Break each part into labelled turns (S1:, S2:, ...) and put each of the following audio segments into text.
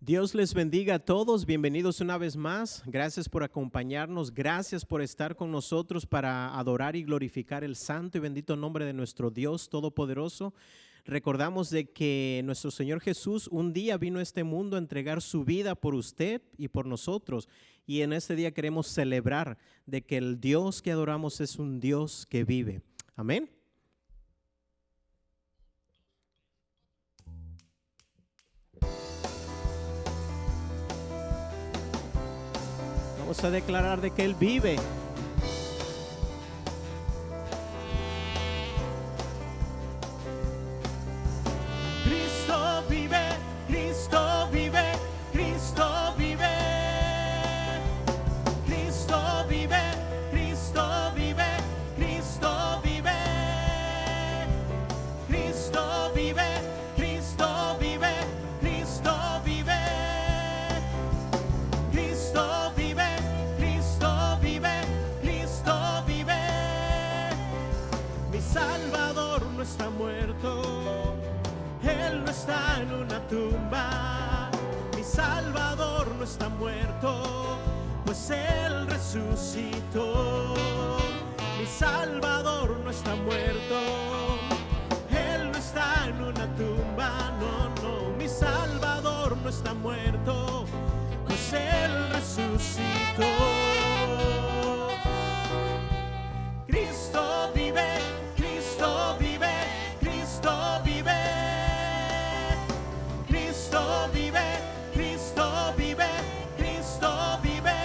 S1: Dios les bendiga a todos, bienvenidos una vez más, gracias por acompañarnos, gracias por estar con nosotros para adorar y glorificar el santo y bendito nombre de nuestro Dios Todopoderoso. Recordamos de que nuestro Señor Jesús un día vino a este mundo a entregar su vida por usted y por nosotros, y en este día queremos celebrar de que el Dios que adoramos es un Dios que vive. Amén. Vamos a declarar de que Él vive. Cristo vive, Cristo vive, Cristo vive. Cristo vive, Cristo vive, Cristo vive. Cristo vive, Cristo vive, Cristo vive. Cristo vive. Salvador no está muerto, Él no está en una tumba. Mi Salvador no está muerto, pues Él resucitó. Mi Salvador no está muerto, Él no está en una tumba. No, no, mi Salvador no está muerto, pues Él resucitó. Cristo vive. Cristo vive, Cristo vive, Cristo vive, Cristo vive, Cristo vive,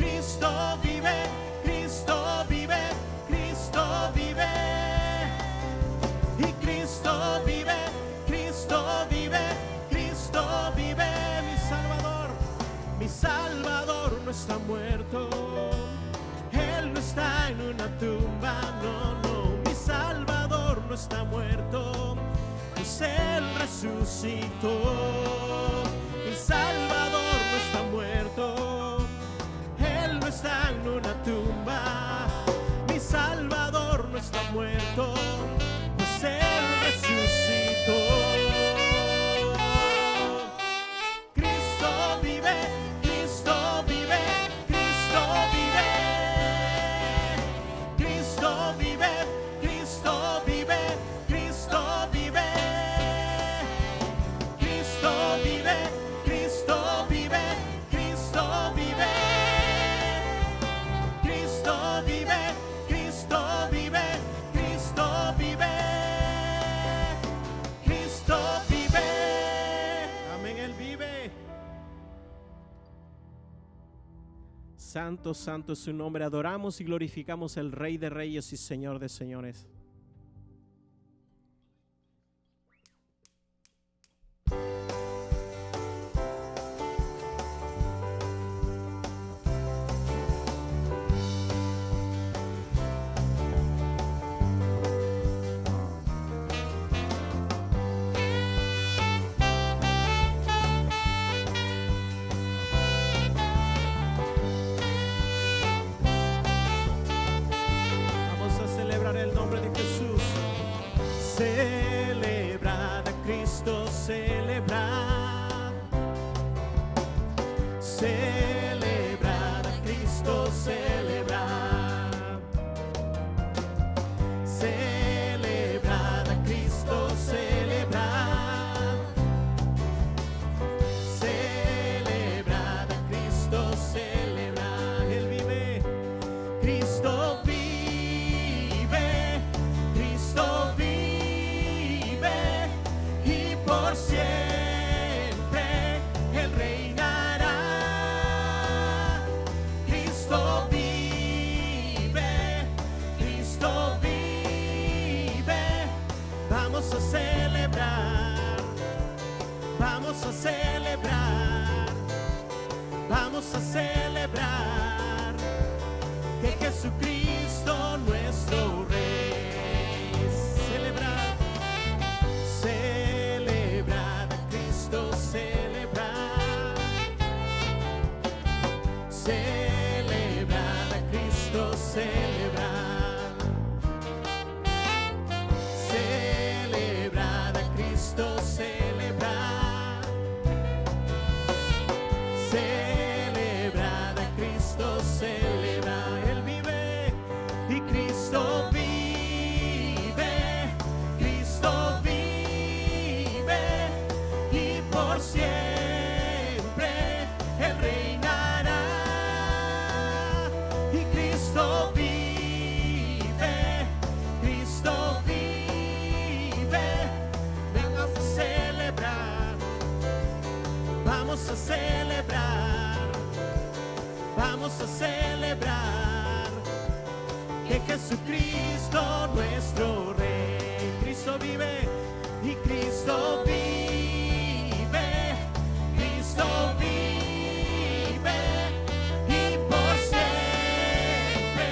S1: Cristo vive, Cristo vive, Cristo vive, y Cristo vive, Cristo vive, Cristo vive. Mi Salvador no está muerto, Él no está en una tumba. No, no, mi Salvador no está muerto, pues Él resucitó. Mi Salvador no está muerto, Él no está en una tumba. Mi Salvador no está muerto, pues Él resucitó. Cristo vive, Cristo vive, Cristo vive. Cristo vive, Cristo vive, Cristo vive. Cristo vive, Cristo vive, Cristo vive. Cristo vive, Cristo vive, Cristo vive. Cristo vive. Amén, Él vive. Santo, santo es su nombre. Adoramos y glorificamos al Rey de Reyes y Señor de Señores. El nombre de Jesús. Celebrad a Cristo, celebrad. Celebrad a Cristo, celebrad. Celebrad a Cristo, celebrad. Celebrad a Cristo, celebrad. Él vive, Cristo vive. Siempre Él reinará. Cristo vive, Cristo vive. Vamos a celebrar, vamos a celebrar, vamos a celebrar que Jesucristo nuestro Rey. Celebrar, celebrar a Cristo, celebrar, celebrar a Cristo, celebrar, celebrar a Cristo, celebrar. por siempre Él reinará. Y Cristo vive, Cristo vive. Vamos a celebrar, vamos a celebrar, vamos a celebrar que Jesucristo nuestro Rey. Cristo vive y Cristo vive, Cristo vive y por siempre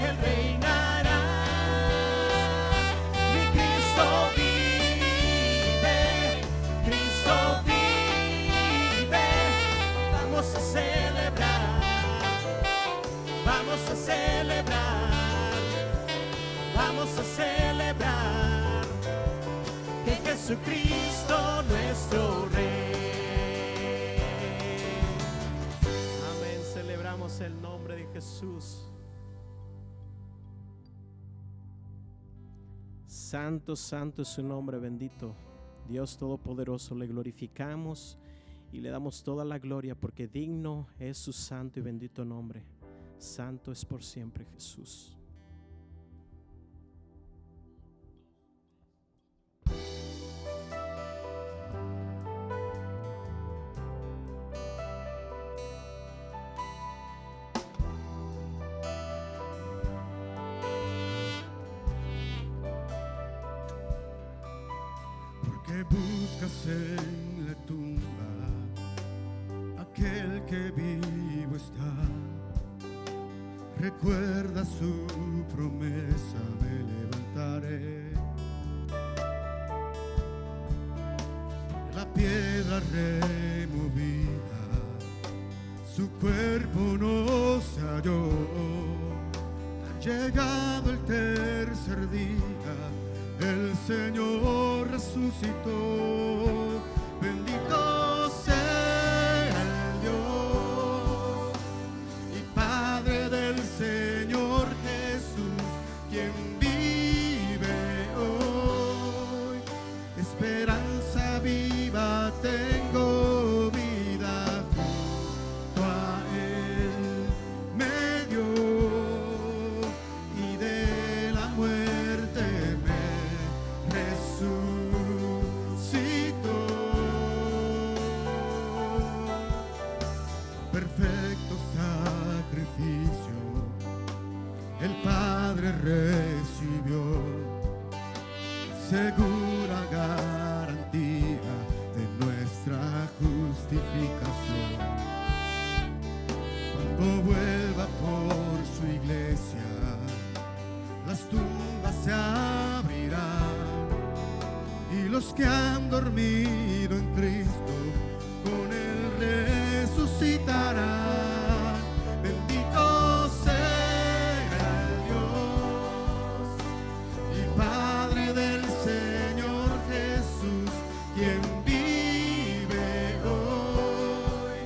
S1: Él reinará. Y Cristo vive, Cristo vive. Vamos a celebrar, vamos a celebrar, vamos a celebrar que Jesucristo nuestro Rey. Amén. Celebramos el nombre de Jesús. Santo, santo es su nombre, bendito Dios Todopoderoso. Le glorificamos y le damos toda la gloria porque digno es su santo y bendito nombre. Santo es por siempre Jesús.
S2: Porque buscas en la tumba aquel que vivo está. Recuerda su promesa, me levantaré. La piedra removida, su cuerpo no se halló. Ha llegado el tercer día, el Señor resucitó. Bendito sea el Dios y Padre del Señor Jesús, quien vive hoy. Esperanza viva tengo, vida junto a Él me dio, y de la muerte me resucitó. Perfecto sacrificio el Padre recibió, segura garantía de nuestra justificación. Cuando vuelva por su iglesia, las tumbas se abrirán y los que han dormido en Cristo con Él resucitarán. Bendito sea el Dios y Padre del Señor Jesús, quien vive hoy.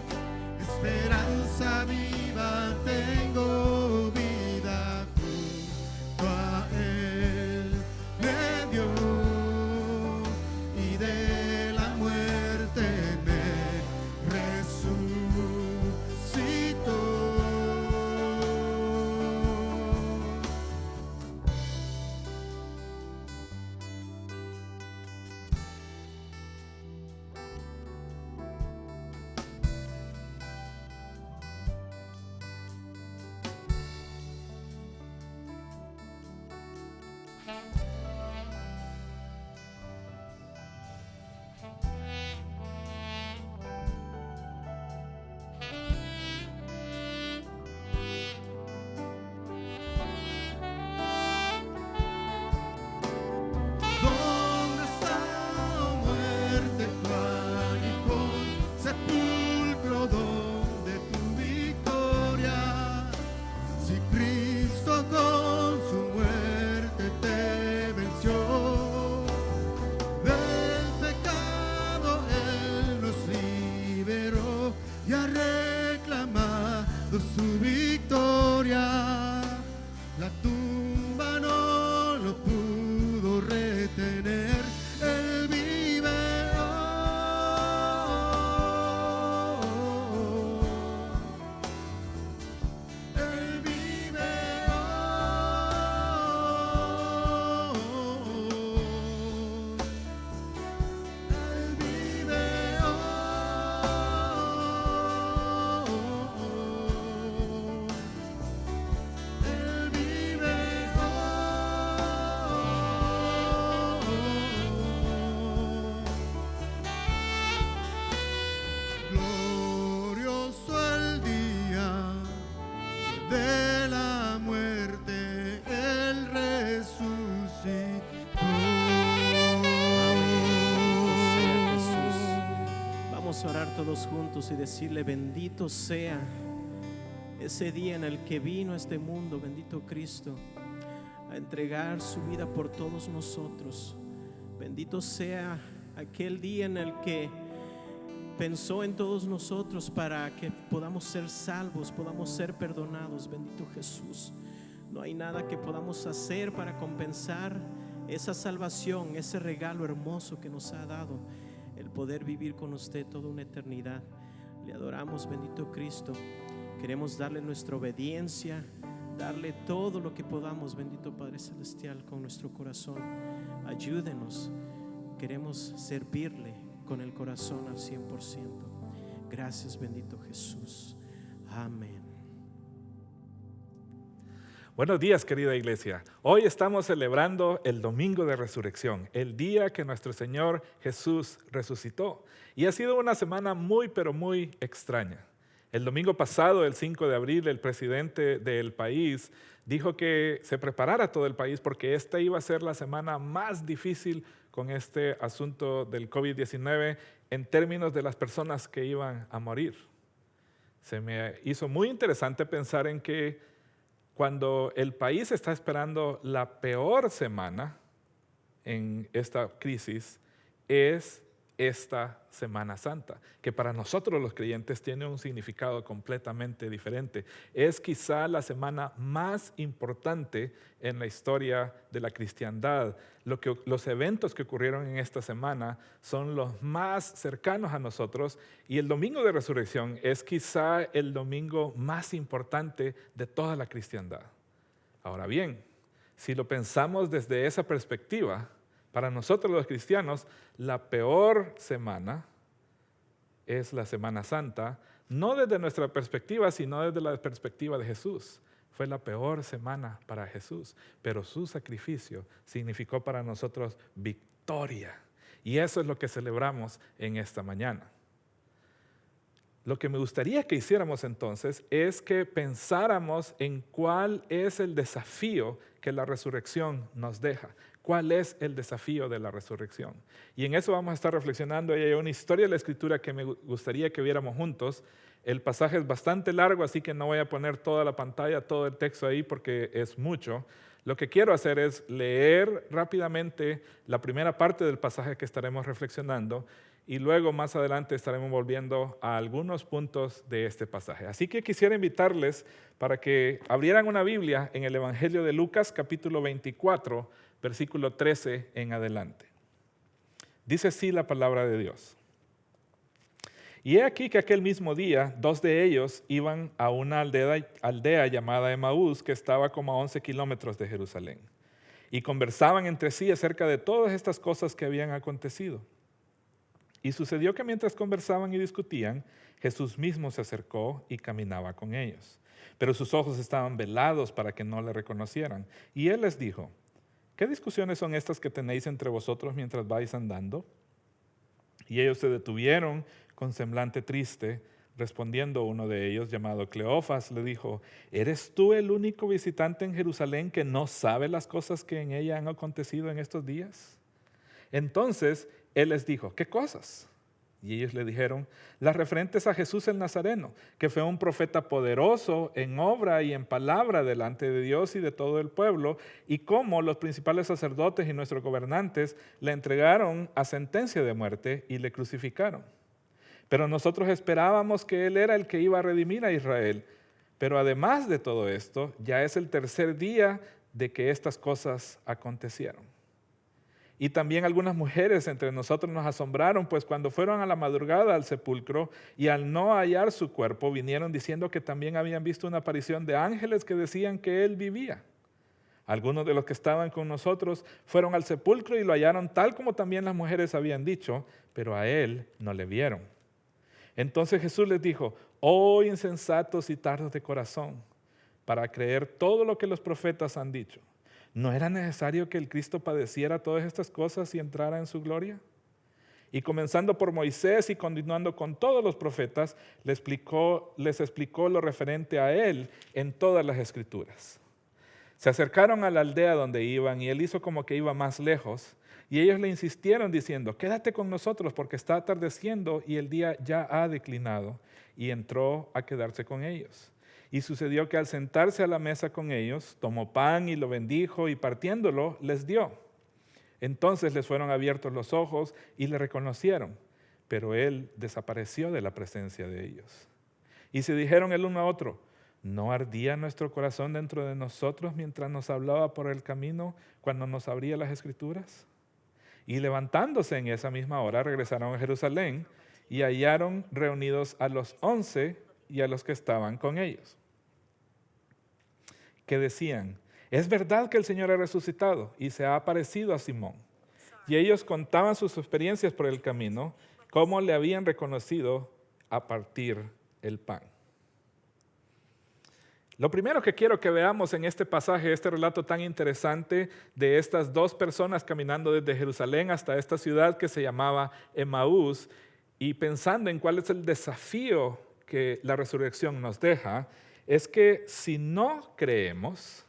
S2: Esperanza viva tengo, vida junto a Él me dio, y de la muerte me resucitó. ¿Dónde está, oh muerte, tu aguijón? Sepulcro, ¿dónde tu victoria? Si Cristo con su muerte te venció, del pecado Él nos liberó y ha reclamado su victoria. La tumba no lo pudo retener, Él vive hoy.
S1: Vamos a orar todos juntos y decirle: bendito sea ese día en el que vino a este mundo, bendito Cristo, a entregar su vida por todos nosotros. Bendito sea aquel día en el que pensó en todos nosotros para que podamos ser salvos, podamos ser perdonados. Bendito Jesús. No hay nada que podamos hacer para compensar esa salvación, ese regalo hermoso que nos ha dado, el poder vivir con usted toda una eternidad. Le adoramos, bendito Cristo. Queremos darle nuestra obediencia, darle todo lo que podamos, bendito Padre Celestial, con nuestro corazón. Ayúdenos, queremos servirle con el corazón al 100%. Gracias, bendito Jesús. Amén.
S3: Buenos días, querida iglesia. Hoy estamos celebrando el Domingo de Resurrección, el día que nuestro Señor Jesús resucitó. Y ha sido una semana muy, pero muy extraña. El domingo pasado, el 5 de abril, el presidente del país dijo que se preparara todo el país porque esta iba a ser la semana más difícil con este asunto del COVID-19 en términos de las personas que iban a morir. Se me hizo muy interesante pensar en que cuando el país está esperando la peor semana en esta crisis, es esta Semana Santa, que para nosotros los creyentes tiene un significado completamente diferente. Es quizá la semana más importante en la historia de la cristiandad. Los eventos que ocurrieron en esta semana son los más cercanos a nosotros, y el Domingo de Resurrección es quizá el domingo más importante de toda la cristiandad. Ahora bien, si lo pensamos desde esa perspectiva, para nosotros los cristianos, la peor semana es la Semana Santa, no desde nuestra perspectiva, sino desde la perspectiva de Jesús. Fue la peor semana para Jesús, pero su sacrificio significó para nosotros victoria. Y eso es lo que celebramos en esta mañana. Lo que me gustaría que hiciéramos entonces es que pensáramos en cuál es el desafío que la resurrección nos deja. ¿Cuál es el desafío de la resurrección? Y en eso vamos a estar reflexionando. Hay una historia de la Escritura que me gustaría que viéramos juntos. El pasaje es bastante largo, así que no voy a poner toda la pantalla, todo el texto ahí porque es mucho. Lo que quiero hacer es leer rápidamente la primera parte del pasaje que estaremos reflexionando, y luego más adelante estaremos volviendo a algunos puntos de este pasaje. Así que quisiera invitarles para que abrieran una Biblia en el Evangelio de Lucas, capítulo 24, versículo 13 en adelante. Dice así la palabra de Dios. Y he aquí que aquel mismo día, 2 de ellos iban a una aldea llamada Emaús, que estaba como a 11 kilómetros de Jerusalén, y conversaban entre sí acerca de todas estas cosas que habían acontecido. Y sucedió que mientras conversaban y discutían, Jesús mismo se acercó y caminaba con ellos. Pero sus ojos estaban velados para que no le reconocieran. Y él les dijo: ¿qué discusiones son estas que tenéis entre vosotros mientras vais andando? Y ellos se detuvieron con semblante triste. Respondiendo uno de ellos, llamado Cleofas, le dijo: ¿eres tú el único visitante en Jerusalén que no sabe las cosas que en ella han acontecido en estos días? Entonces él les dijo: ¿qué cosas? Y ellos le dijeron: las referentes a Jesús el Nazareno, que fue un profeta poderoso en obra y en palabra delante de Dios y de todo el pueblo, y cómo los principales sacerdotes y nuestros gobernantes le entregaron a sentencia de muerte y le crucificaron. Pero nosotros esperábamos que él era el que iba a redimir a Israel. Pero además de todo esto, ya es el tercer día de que estas cosas acontecieron. Y también algunas mujeres entre nosotros nos asombraron, pues cuando fueron a la madrugada al sepulcro y al no hallar su cuerpo, vinieron diciendo que también habían visto una aparición de ángeles que decían que él vivía. Algunos de los que estaban con nosotros fueron al sepulcro y lo hallaron tal como también las mujeres habían dicho, pero a él no le vieron. Entonces Jesús les dijo: oh insensatos y tardos de corazón, para creer todo lo que los profetas han dicho. ¿No era necesario que el Cristo padeciera todas estas cosas y entrara en su gloria? Y comenzando por Moisés y continuando con todos los profetas, les explicó lo referente a él en todas las Escrituras. Se acercaron a la aldea donde iban y él hizo como que iba más lejos, Y ellos le insistieron diciendo, quédate con nosotros porque está atardeciendo y el día ya ha declinado. Y entró a quedarse con ellos. Y sucedió que al sentarse a la mesa con ellos, tomó pan y lo bendijo y partiéndolo les dio. Entonces les fueron abiertos los ojos y le reconocieron, pero él desapareció de la presencia de ellos. Y se dijeron el uno a otro, ¿no ardía nuestro corazón dentro de nosotros mientras nos hablaba por el camino cuando nos abría las Escrituras? Y levantándose en esa misma hora regresaron a Jerusalén y hallaron reunidos a los 11 y a los que estaban con ellos, que decían, es verdad que el Señor ha resucitado y se ha aparecido a Simón. Y ellos contaban sus experiencias por el camino, cómo le habían reconocido a partir el pan. Lo primero que quiero que veamos en este pasaje, este relato tan interesante de estas dos personas caminando desde Jerusalén hasta esta ciudad que se llamaba Emaús, y pensando en cuál es el desafío que la resurrección nos deja, es que si no creemos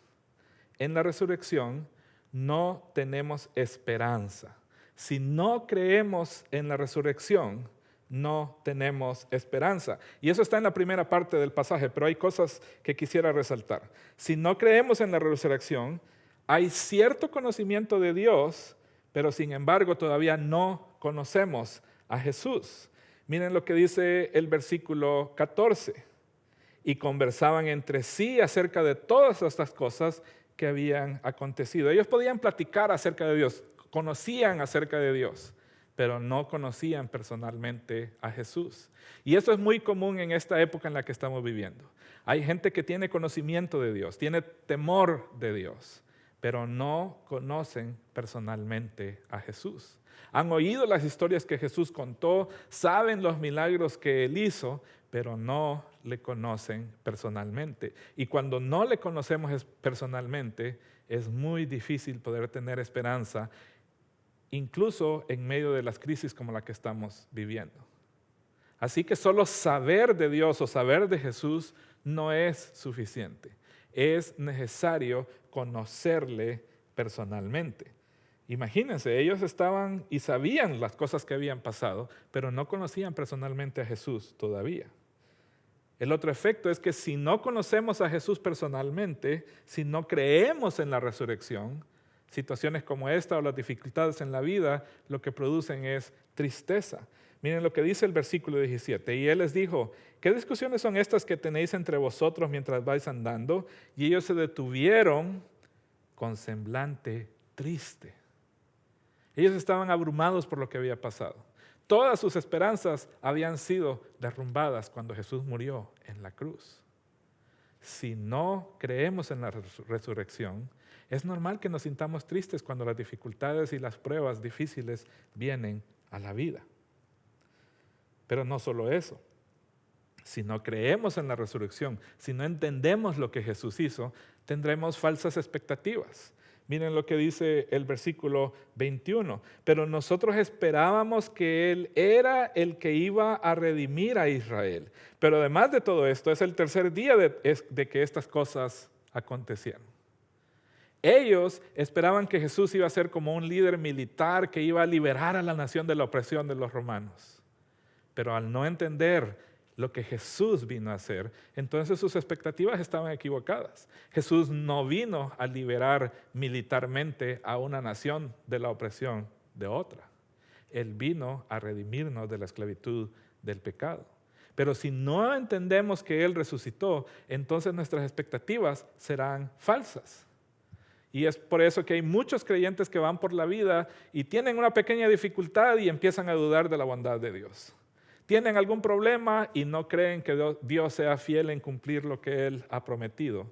S3: en la resurrección, no tenemos esperanza. Si no creemos en la resurrección, no tenemos esperanza. Y eso está en la primera parte del pasaje, pero hay cosas que quisiera resaltar. Si no creemos en la resurrección, hay cierto conocimiento de Dios, pero sin embargo todavía no conocemos a Jesús. Miren lo que dice el versículo 14. Y conversaban entre sí acerca de todas estas cosas que habían acontecido. Ellos podían platicar acerca de Dios, conocían acerca de Dios, pero no conocían personalmente a Jesús. Y eso es muy común en esta época en la que estamos viviendo. Hay gente que tiene conocimiento de Dios, tiene temor de Dios, pero no conocen personalmente a Jesús. Han oído las historias que Jesús contó, saben los milagros que Él hizo, pero no le conocen personalmente. Y cuando no le conocemos personalmente, es muy difícil poder tener esperanza, incluso en medio de las crisis como la que estamos viviendo. Así que solo saber de Dios o saber de Jesús no es suficiente. Es necesario conocerle personalmente. Imagínense, ellos estaban y sabían las cosas que habían pasado, pero no conocían personalmente a Jesús todavía. El otro efecto es que si no conocemos a Jesús personalmente, si no creemos en la resurrección, situaciones como esta o las dificultades en la vida, lo que producen es tristeza. Miren lo que dice el versículo 17. Y Él les dijo, ¿qué discusiones son estas que tenéis entre vosotros mientras vais andando? Y ellos se detuvieron con semblante triste. Ellos estaban abrumados por lo que había pasado. Todas sus esperanzas habían sido derrumbadas cuando Jesús murió en la cruz. Si no creemos en la resurrección, es normal que nos sintamos tristes cuando las dificultades y las pruebas difíciles vienen a la vida. Pero no solo eso. Si no creemos en la resurrección, si no entendemos lo que Jesús hizo, tendremos falsas expectativas. Miren lo que dice el versículo 21. Pero nosotros esperábamos que Él era el que iba a redimir a Israel. Pero además de todo esto, es el tercer día de que estas cosas acontecieron. Ellos esperaban que Jesús iba a ser como un líder militar que iba a liberar a la nación de la opresión de los romanos. Pero al no entender lo que Jesús vino a hacer, entonces sus expectativas estaban equivocadas. Jesús no vino a liberar militarmente a una nación de la opresión de otra. Él vino a redimirnos de la esclavitud del pecado. Pero si no entendemos que Él resucitó, entonces nuestras expectativas serán falsas. Y es por eso que hay muchos creyentes que van por la vida y tienen una pequeña dificultad y empiezan a dudar de la bondad de Dios. Tienen algún problema y no creen que Dios sea fiel en cumplir lo que Él ha prometido.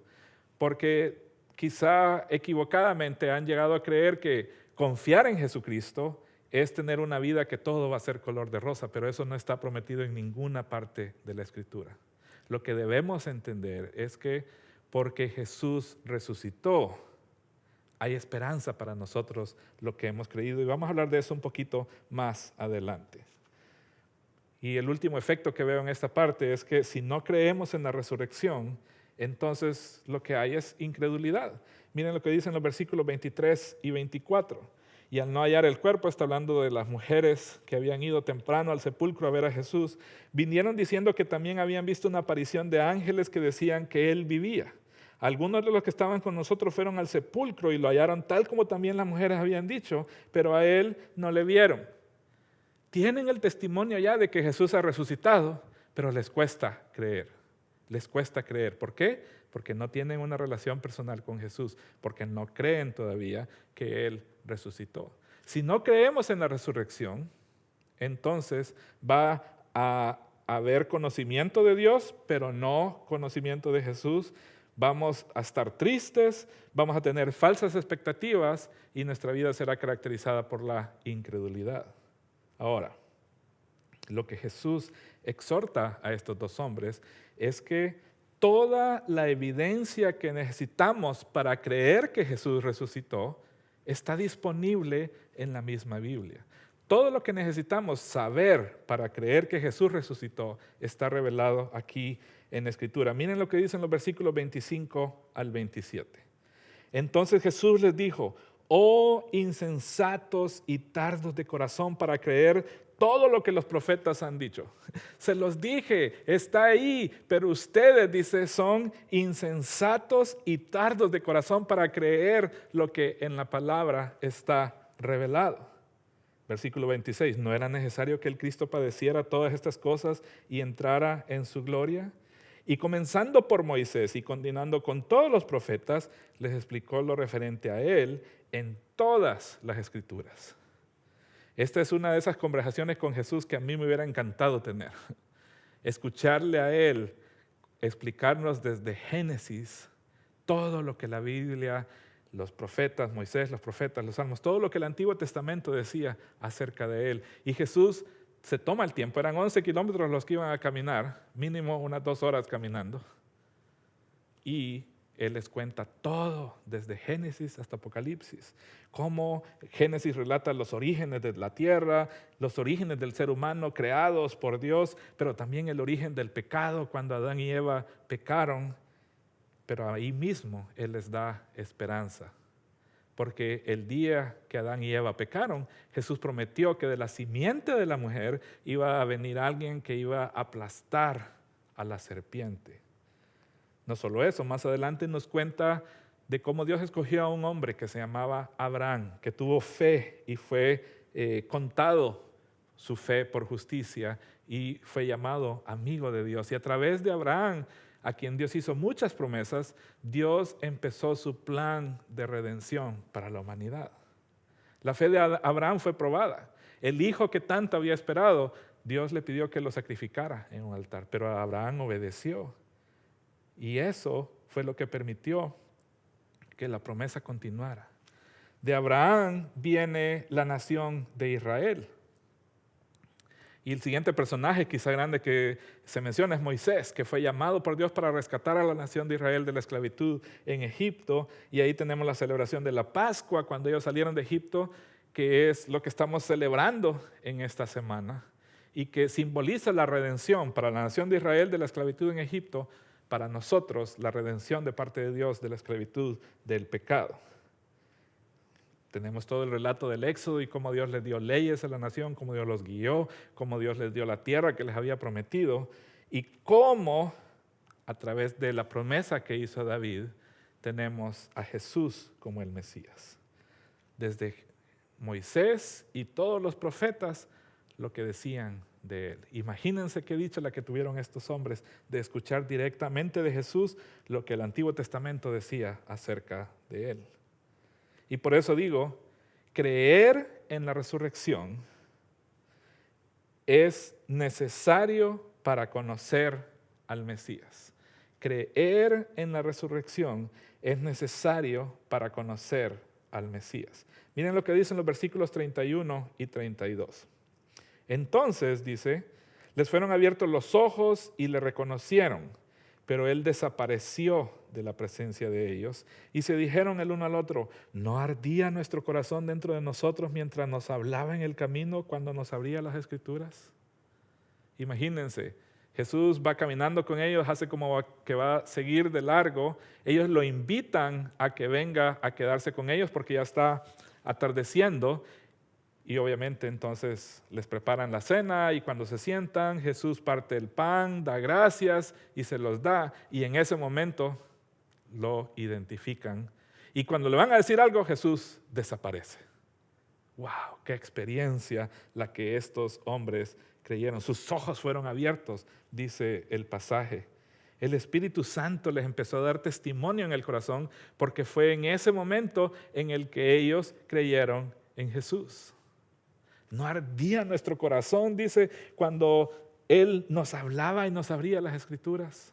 S3: Porque quizá equivocadamente han llegado a creer que confiar en Jesucristo es tener una vida que todo va a ser color de rosa, pero eso no está prometido en ninguna parte de la Escritura. Lo que debemos entender es que porque Jesús resucitó, hay esperanza para nosotros lo que hemos creído. Y vamos a hablar de eso un poquito más adelante. Y el último efecto que veo en esta parte es que si no creemos en la resurrección, entonces lo que hay es incredulidad. Miren lo que dicen los versículos 23 y 24. Y al no hallar el cuerpo, está hablando de las mujeres que habían ido temprano al sepulcro a ver a Jesús, vinieron diciendo que también habían visto una aparición de ángeles que decían que él vivía. Algunos de los que estaban con nosotros fueron al sepulcro y lo hallaron tal como también las mujeres habían dicho, pero a él no le vieron. Tienen el testimonio ya de que Jesús ha resucitado, pero les cuesta creer. Les cuesta creer. ¿Por qué? Porque no tienen una relación personal con Jesús, porque no creen todavía que Él resucitó. Si no creemos en la resurrección, entonces va a haber conocimiento de Dios, pero no conocimiento de Jesús. Vamos a estar tristes, vamos a tener falsas expectativas y nuestra vida será caracterizada por la incredulidad. Ahora, lo que Jesús exhorta a estos dos hombres es que toda la evidencia que necesitamos para creer que Jesús resucitó está disponible en la misma Biblia. Todo lo que necesitamos saber para creer que Jesús resucitó está revelado aquí en la Escritura. Miren lo que dicen los versículos 25 al 27. Entonces Jesús les dijo: oh insensatos y tardos de corazón para creer todo lo que los profetas han dicho. Se los dije, está ahí, pero ustedes, dice, son insensatos y tardos de corazón para creer lo que en la palabra está revelado. Versículo 26, ¿no era necesario que el Cristo padeciera todas estas cosas y entrara en su gloria? Y comenzando por Moisés y continuando con todos los profetas, les explicó lo referente a él en todas las Escrituras. Esta es una de esas conversaciones con Jesús que a mí me hubiera encantado tener. Escucharle a Él explicarnos desde Génesis todo lo que la Biblia, los profetas, Moisés, los profetas, los salmos, todo lo que el Antiguo Testamento decía acerca de Él. Y Jesús se toma el tiempo, eran 11 kilómetros los que iban a caminar, mínimo unas 2 horas caminando. Y Él les cuenta todo, desde Génesis hasta Apocalipsis. Cómo Génesis relata los orígenes de la tierra, los orígenes del ser humano creados por Dios, pero también el origen del pecado cuando Adán y Eva pecaron. Pero ahí mismo Él les da esperanza. Porque el día que Adán y Eva pecaron, Jesús prometió que de la simiente de la mujer iba a venir alguien que iba a aplastar a la serpiente. No solo eso, más adelante nos cuenta de cómo Dios escogió a un hombre que se llamaba Abraham, que tuvo fe y fue contado su fe por justicia y fue llamado amigo de Dios. Y a través de Abraham, a quien Dios hizo muchas promesas, Dios empezó su plan de redención para la humanidad. La fe de Abraham fue probada. El hijo que tanto había esperado, Dios le pidió que lo sacrificara en un altar, pero Abraham obedeció. Y eso fue lo que permitió que la promesa continuara. De Abraham viene la nación de Israel. Y el siguiente personaje quizá grande que se menciona es Moisés, que fue llamado por Dios para rescatar a la nación de Israel de la esclavitud en Egipto. Y ahí tenemos la celebración de la Pascua, cuando ellos salieron de Egipto, que es lo que estamos celebrando en esta semana y que simboliza la redención para la nación de Israel de la esclavitud en Egipto, para nosotros la redención de parte de Dios de la esclavitud del pecado. Tenemos todo el relato del Éxodo y cómo Dios les dio leyes a la nación, cómo Dios los guió, cómo Dios les dio la tierra que les había prometido y cómo a través de la promesa que hizo David tenemos a Jesús como el Mesías. Desde Moisés y todos los profetas lo que decían de él. Imagínense qué dicha la que tuvieron estos hombres de escuchar directamente de Jesús lo que el Antiguo Testamento decía acerca de él. Y por eso digo, creer en la resurrección es necesario para conocer al Mesías. Creer en la resurrección es necesario para conocer al Mesías. Miren lo que dicen los versículos 31 y 32. Entonces, dice, les fueron abiertos los ojos y le reconocieron, pero él desapareció de la presencia de ellos y se dijeron el uno al otro, ¿no ardía nuestro corazón dentro de nosotros mientras nos hablaba en el camino cuando nos abría las Escrituras? Imagínense, Jesús va caminando con ellos, hace como que va a seguir de largo, ellos lo invitan a que venga a quedarse con ellos porque ya está atardeciendo. Y obviamente entonces les preparan la cena y cuando se sientan, Jesús parte el pan, da gracias y se los da. Y en ese momento lo identifican. Y cuando le van a decir algo, Jesús desaparece. ¡Wow! ¡Qué experiencia la que estos hombres creyeron! Sus ojos fueron abiertos, dice el pasaje. El Espíritu Santo les empezó a dar testimonio en el corazón porque fue en ese momento en el que ellos creyeron en Jesús. No ardía nuestro corazón, dice, cuando Él nos hablaba y nos abría las Escrituras.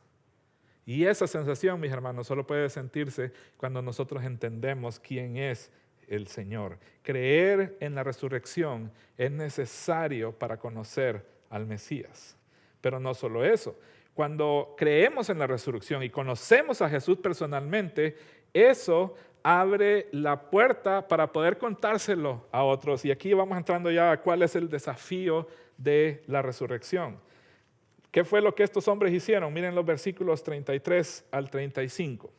S3: Y esa sensación, mis hermanos, solo puede sentirse cuando nosotros entendemos quién es el Señor. Creer en la resurrección es necesario para conocer al Mesías. Pero no solo eso. Cuando creemos en la resurrección y conocemos a Jesús personalmente, eso abre la puerta para poder contárselo a otros. Y aquí vamos entrando ya a cuál es el desafío de la resurrección. ¿Qué fue lo que estos hombres hicieron? Miren los versículos 33 al 35.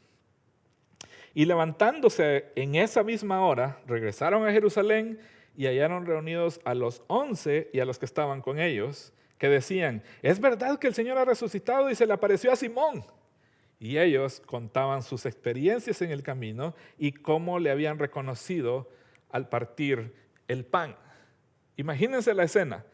S3: Y levantándose en esa misma hora, regresaron a Jerusalén y hallaron reunidos a los 11 y a los que estaban con ellos, que decían, es verdad que el Señor ha resucitado y se le apareció a Simón. Y ellos contaban sus experiencias en el camino y cómo le habían reconocido al partir el pan. Imagínense la escena.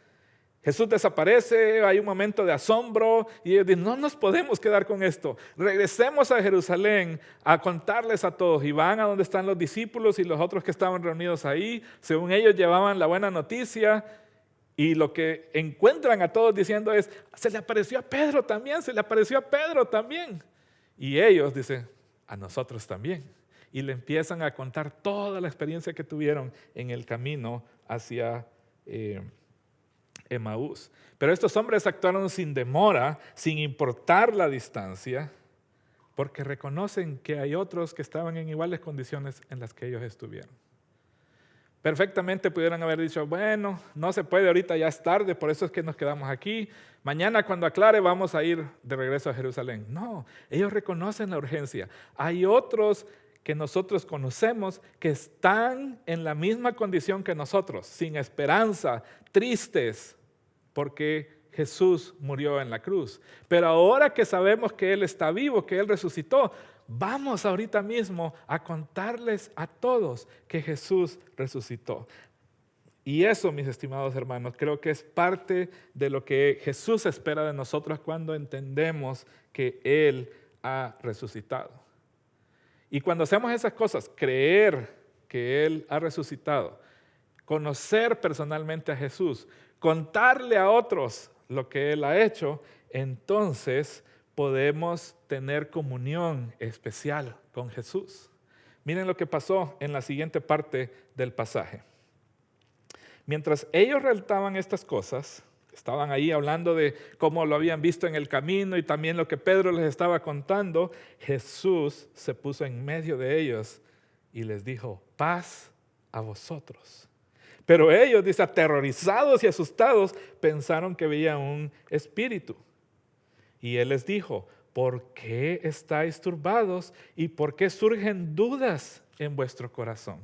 S3: Jesús desaparece, hay un momento de asombro y ellos dicen, no nos podemos quedar con esto. Regresemos a Jerusalén a contarles a todos. Y van a donde están los discípulos y los otros que estaban reunidos ahí. Según ellos llevaban la buena noticia y lo que encuentran a todos diciendo es, se le apareció a Pedro también, se le apareció a Pedro también. Y ellos dicen, a nosotros también. Y le empiezan a contar toda la experiencia que tuvieron en el camino hacia Emaús. Pero estos hombres actuaron sin demora, sin importar la distancia, porque reconocen que hay otros que estaban en iguales condiciones en las que ellos estuvieron. Perfectamente pudieran haber dicho, bueno, no se puede ahorita, ya es tarde, por eso es que nos quedamos aquí. Mañana cuando aclare vamos a ir de regreso a Jerusalén. No, ellos reconocen la urgencia. Hay otros que nosotros conocemos que están en la misma condición que nosotros, sin esperanza, tristes, porque Jesús murió en la cruz. Pero ahora que sabemos que Él está vivo, que Él resucitó, vamos ahorita mismo a contarles a todos que Jesús resucitó. Y eso, mis estimados hermanos, creo que es parte de lo que Jesús espera de nosotros cuando entendemos que Él ha resucitado. Y cuando hacemos esas cosas, creer que Él ha resucitado, conocer personalmente a Jesús, contarle a otros lo que Él ha hecho, entonces podemos tener comunión especial con Jesús. Miren lo que pasó en la siguiente parte del pasaje. Mientras ellos relataban estas cosas, estaban ahí hablando de cómo lo habían visto en el camino y también lo que Pedro les estaba contando, Jesús se puso en medio de ellos y les dijo, paz a vosotros. Pero ellos, dice, aterrorizados y asustados, pensaron que veían un espíritu. Y Él les dijo, ¿por qué estáis turbados y por qué surgen dudas en vuestro corazón?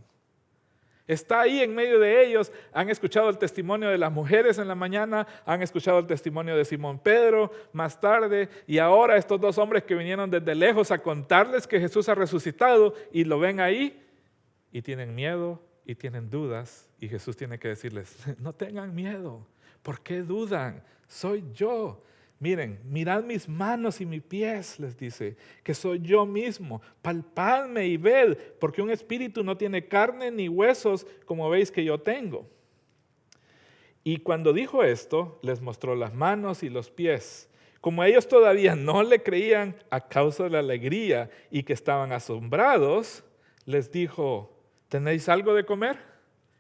S3: Está ahí en medio de ellos, han escuchado el testimonio de las mujeres en la mañana, han escuchado el testimonio de Simón Pedro más tarde, y ahora estos dos hombres que vinieron desde lejos a contarles que Jesús ha resucitado y lo ven ahí y tienen miedo y tienen dudas, y Jesús tiene que decirles, no tengan miedo, ¿por qué dudan? Soy yo. Miren, mirad mis manos y mis pies, les dice, que soy yo mismo. Palpadme y ved, porque un espíritu no tiene carne ni huesos, como veis que yo tengo. Y cuando dijo esto, les mostró las manos y los pies. Como ellos todavía no le creían a causa de la alegría y que estaban asombrados, les dijo, ¿tenéis algo de comer?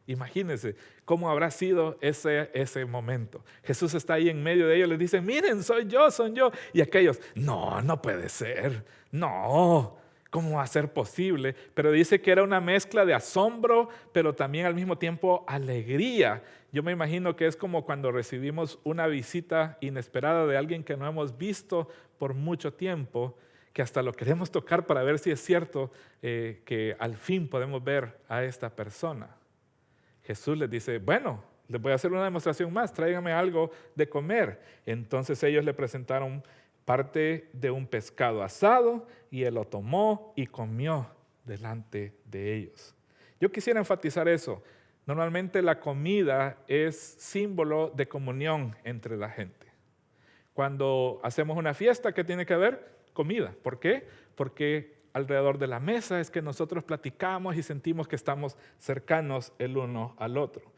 S3: Imagínense cómo habrá sido ese momento. Jesús está ahí en medio de ellos, les dice, miren, soy yo. Y aquellos, no puede ser, no, ¿cómo va a ser posible? Pero dice que era una mezcla de asombro, pero también al mismo tiempo alegría. Yo me imagino que es como cuando recibimos una visita inesperada de alguien que no hemos visto por mucho tiempo, que hasta lo queremos tocar para ver si es cierto que al fin podemos ver a esta persona. Jesús les dice, bueno, les voy a hacer una demostración más, tráigame algo de comer. Entonces ellos le presentaron parte de un pescado asado y él lo tomó y comió delante de ellos. Yo quisiera enfatizar eso. Normalmente la comida es símbolo de comunión entre la gente. Cuando hacemos una fiesta, ¿qué tiene que haber? Comida. ¿Por qué? Porque alrededor de la mesa es que nosotros platicamos y sentimos que estamos cercanos el uno al otro.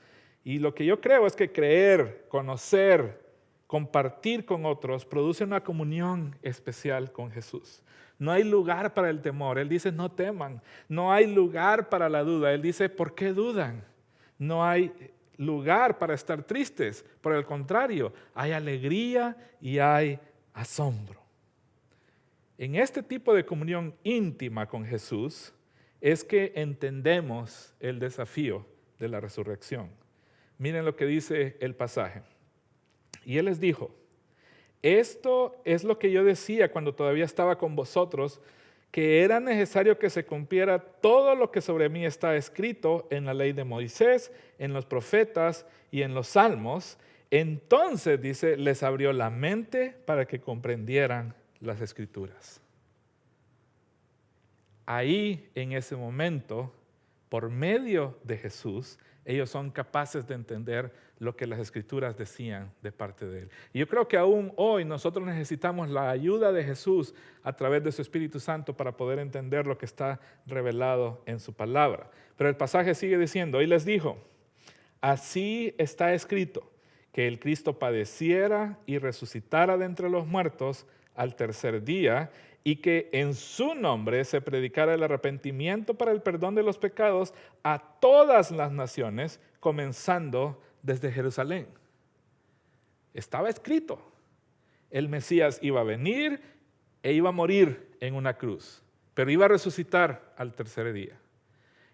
S3: Y lo que yo creo es que creer, conocer, compartir con otros produce una comunión especial con Jesús. No hay lugar para el temor. Él dice, no teman. No hay lugar para la duda. Él dice, ¿por qué dudan? No hay lugar para estar tristes. Por el contrario, hay alegría y hay asombro. En este tipo de comunión íntima con Jesús es que entendemos el desafío de la resurrección. Miren lo que dice el pasaje. Y Él les dijo, esto es lo que yo decía cuando todavía estaba con vosotros, que era necesario que se cumpliera todo lo que sobre mí está escrito en la ley de Moisés, en los profetas y en los salmos. Entonces, dice, les abrió la mente para que comprendieran las escrituras. Ahí, en ese momento, por medio de Jesús, ellos son capaces de entender lo que las escrituras decían de parte de Él. Y yo creo que aún hoy nosotros necesitamos la ayuda de Jesús a través de su Espíritu Santo para poder entender lo que está revelado en su palabra. Pero el pasaje sigue diciendo, y les dijo, así está escrito, que el Cristo padeciera y resucitara de entre los muertos al tercer día, y que en su nombre se predicara el arrepentimiento para el perdón de los pecados a todas las naciones, comenzando desde Jerusalén. Estaba escrito. El Mesías iba a venir e iba a morir en una cruz, pero iba a resucitar al tercer día.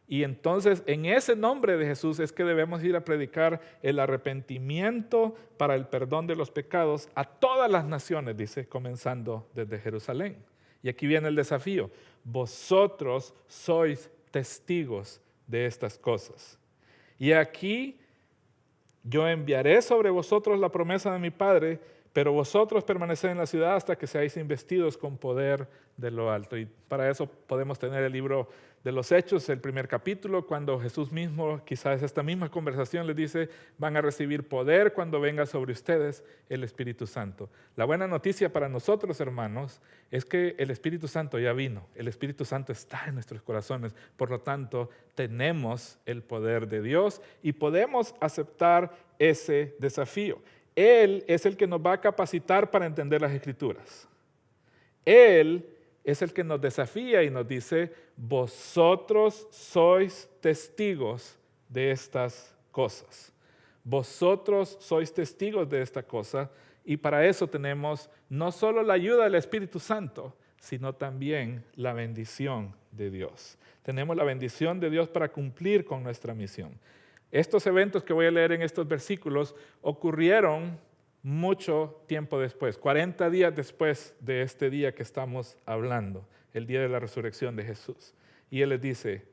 S3: Y entonces en ese nombre de Jesús es que debemos ir a predicar el arrepentimiento para el perdón de los pecados a todas las naciones, dice, comenzando desde Jerusalén. Y aquí viene el desafío. Vosotros sois testigos de estas cosas. Y aquí yo enviaré sobre vosotros la promesa de mi Padre, pero vosotros permaneced en la ciudad hasta que seáis investidos con poder de lo alto. Y para eso podemos tener el libro de los Hechos, el primer capítulo, cuando Jesús mismo, quizás esta misma conversación, les dice, van a recibir poder cuando venga sobre ustedes el Espíritu Santo. La buena noticia para nosotros, hermanos, es que el Espíritu Santo ya vino. El Espíritu Santo está en nuestros corazones. Por lo tanto, tenemos el poder de Dios y podemos aceptar ese desafío. Él es el que nos va a capacitar para entender las Escrituras. Él es el que nos desafía y nos dice, vosotros sois testigos de estas cosas. Vosotros sois testigos de esta cosa y para eso tenemos no solo la ayuda del Espíritu Santo, sino también la bendición de Dios. Tenemos la bendición de Dios para cumplir con nuestra misión. Estos eventos que voy a leer en estos versículos ocurrieron mucho tiempo después, 40 días después de este día que estamos hablando, el día de la resurrección de Jesús. Y Él les dice,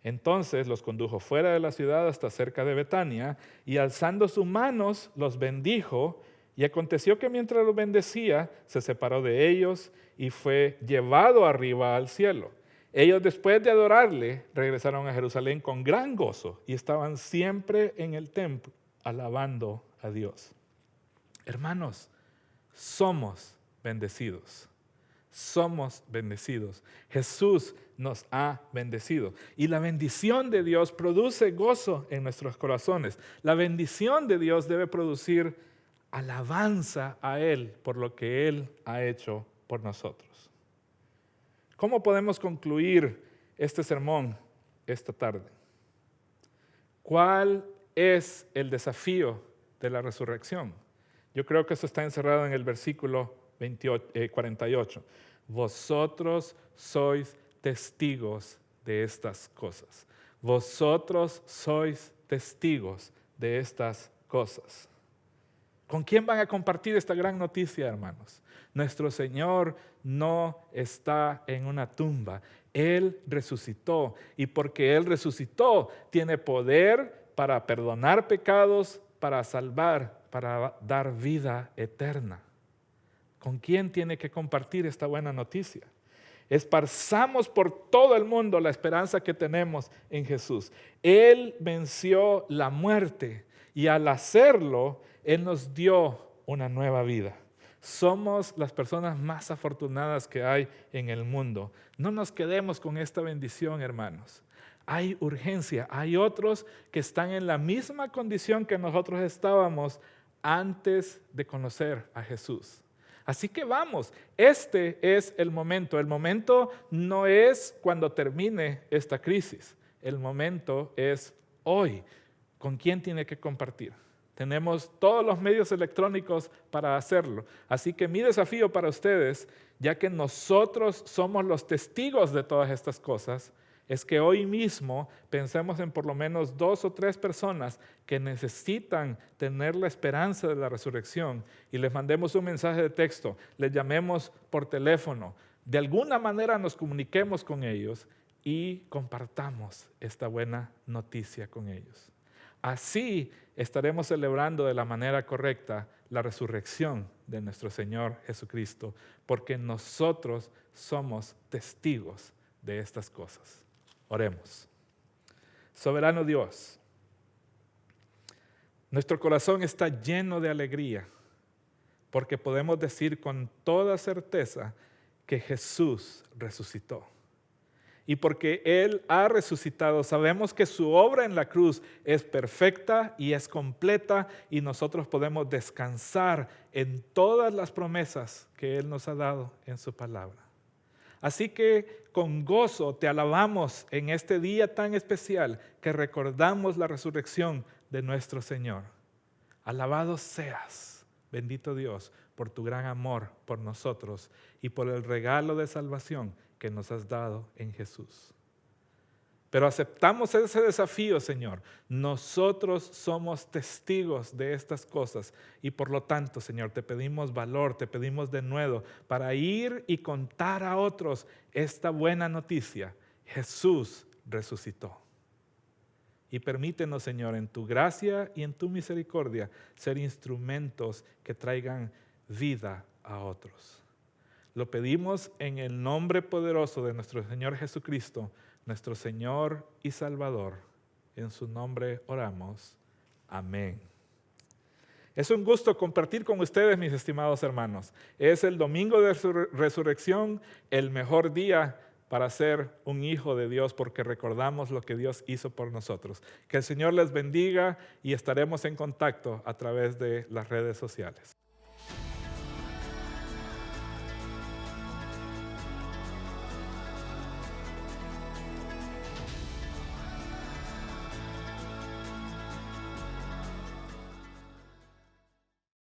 S3: entonces los condujo fuera de la ciudad hasta cerca de Betania y alzando sus manos los bendijo y aconteció que mientras los bendecía se separó de ellos y fue llevado arriba al cielo. Ellos después de adorarle regresaron a Jerusalén con gran gozo y estaban siempre en el templo alabando a Dios. Hermanos, somos bendecidos. Somos bendecidos. Jesús nos ha bendecido. Y la bendición de Dios produce gozo en nuestros corazones. La bendición de Dios debe producir alabanza a Él por lo que Él ha hecho por nosotros. ¿Cómo podemos concluir este sermón esta tarde? ¿Cuál es el desafío de la resurrección? Yo creo que eso está encerrado en el versículo 48. Vosotros sois testigos de estas cosas. Vosotros sois testigos de estas cosas. ¿Con quién van a compartir esta gran noticia, hermanos? Nuestro Señor no está en una tumba. Él resucitó y porque Él resucitó, tiene poder para perdonar pecados, para salvar, para dar vida eterna. ¿Con quién tiene que compartir esta buena noticia? Esparzamos por todo el mundo la esperanza que tenemos en Jesús. Él venció la muerte y al hacerlo, Él nos dio una nueva vida. Somos las personas más afortunadas que hay en el mundo. No nos quedemos con esta bendición, hermanos. Hay urgencia. Hay otros que están en la misma condición que nosotros estábamos antes de conocer a Jesús. Así que vamos, este es el momento. El momento no es cuando termine esta crisis. El momento es hoy. ¿Con quién tiene que compartir? Tenemos todos los medios electrónicos para hacerlo. Así que mi desafío para ustedes, ya que nosotros somos los testigos de todas estas cosas, es que hoy mismo pensemos en por lo menos 2 o 3 personas que necesitan tener la esperanza de la resurrección y les mandemos un mensaje de texto, les llamemos por teléfono, de alguna manera nos comuniquemos con ellos y compartamos esta buena noticia con ellos. Así estaremos celebrando de la manera correcta la resurrección de nuestro Señor Jesucristo, porque nosotros somos testigos de estas cosas. Oremos. Soberano Dios, nuestro corazón está lleno de alegría porque podemos decir con toda certeza que Jesús resucitó. Y porque Él ha resucitado, sabemos que su obra en la cruz es perfecta y es completa y nosotros podemos descansar en todas las promesas que Él nos ha dado en su palabra. Así que con gozo te alabamos en este día tan especial que recordamos la resurrección de nuestro Señor. Alabado seas, bendito Dios, por tu gran amor por nosotros y por el regalo de salvación que nos has dado en Jesús. Pero aceptamos ese desafío, Señor. Nosotros somos testigos de estas cosas y por lo tanto, Señor, te pedimos valor, te pedimos denuedo para ir y contar a otros esta buena noticia. Jesús resucitó. Y permítenos, Señor, en tu gracia y en tu misericordia, ser instrumentos que traigan vida a otros. Lo pedimos en el nombre poderoso de nuestro Señor Jesucristo, nuestro Señor y Salvador. En su nombre oramos. Amén. Es un gusto compartir con ustedes, mis estimados hermanos. Es el domingo de resurrección, el mejor día para ser un hijo de Dios, porque recordamos lo que Dios hizo por nosotros. Que el Señor les bendiga y estaremos en contacto a través de las redes sociales.